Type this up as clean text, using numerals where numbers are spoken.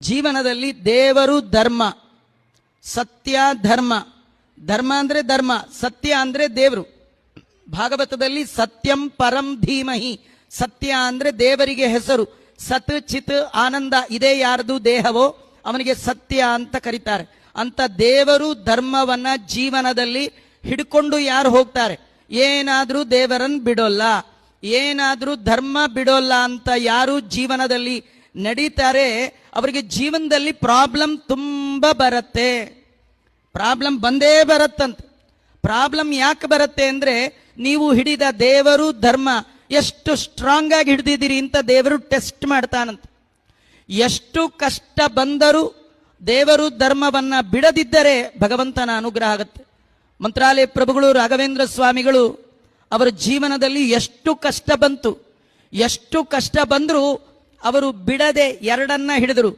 ಜೀವನದಲ್ಲಿ ದೇವರು ಧರ್ಮ, ಸತ್ಯ ಧರ್ಮ. ಧರ್ಮ ಅಂದರೆ ಧರ್ಮ, ಸತ್ಯ ಅಂದರೆ ದೇವರು. ಭಾಗವತದಲ್ಲಿ ಸತ್ಯಂ ಪರಂ ಧೀಮಹಿ, ಸತ್ಯ ಅಂದರೆ ದೇವರಿಗೆ ಹೆಸರು. ಸತ್ ಚಿತ್ ಆನಂದ ಇದೇ ಯಾರ್ದು ದೇಹವೋ ಅವನಿಗೆ ಸತ್ಯ ಅಂತ ಕರೀತಾರೆ. ಅಂತ ದೇವರು ಧರ್ಮವನ್ನ ಜೀವನದಲ್ಲಿ ಹಿಡ್ಕೊಂಡು ಯಾರು ಹೋಗ್ತಾರೆ, ಏನಾದ್ರೂ ದೇವರನ್ನು ಬಿಡೋಲ್ಲ, ಏನಾದ್ರೂ ಧರ್ಮ ಬಿಡೋಲ್ಲ ಅಂತ ಯಾರು ಜೀವನದಲ್ಲಿ ನಡೀತಾರೆ ಅವರಿಗೆ ಜೀವನದಲ್ಲಿ ಪ್ರಾಬ್ಲಮ್ ತುಂಬ ಬರುತ್ತೆ. ಪ್ರಾಬ್ಲಮ್ ಬಂದೇ ಬರುತ್ತಂತ. ಪ್ರಾಬ್ಲಮ್ ಯಾಕೆ ಬರುತ್ತೆ ಅಂದ್ರೆ ನೀವು ಹಿಡಿದ ದೇವರು ಧರ್ಮ ಎಷ್ಟು ಸ್ಟ್ರಾಂಗ್ ಆಗಿ ಹಿಡಿದಿದ್ದೀರಿ ಅಂತ ದೇವರು ಟೆಸ್ಟ್ ಮಾಡ್ತಾನಂತ. ಎಷ್ಟು ಕಷ್ಟ ಬಂದರೂ ದೇವರು ಧರ್ಮವನ್ನ ಬಿಡದಿದ್ದರೆ ಭಗವಂತನ ಅನುಗ್ರಹ ಆಗುತ್ತೆ. ಮಂತ್ರಾಲಯ ಪ್ರಭುಗಳು ರಾಘವೇಂದ್ರ ಸ್ವಾಮಿಗಳು ಅವರ ಜೀವನದಲ್ಲಿ ಎಷ್ಟು ಕಷ್ಟ ಬಂತು, ಎಷ್ಟು ಕಷ್ಟ ಬಂದರೂ ಅವರು ಬಿಡದೆ ಎರಡನ್ನ ಹಿಡಿದರು.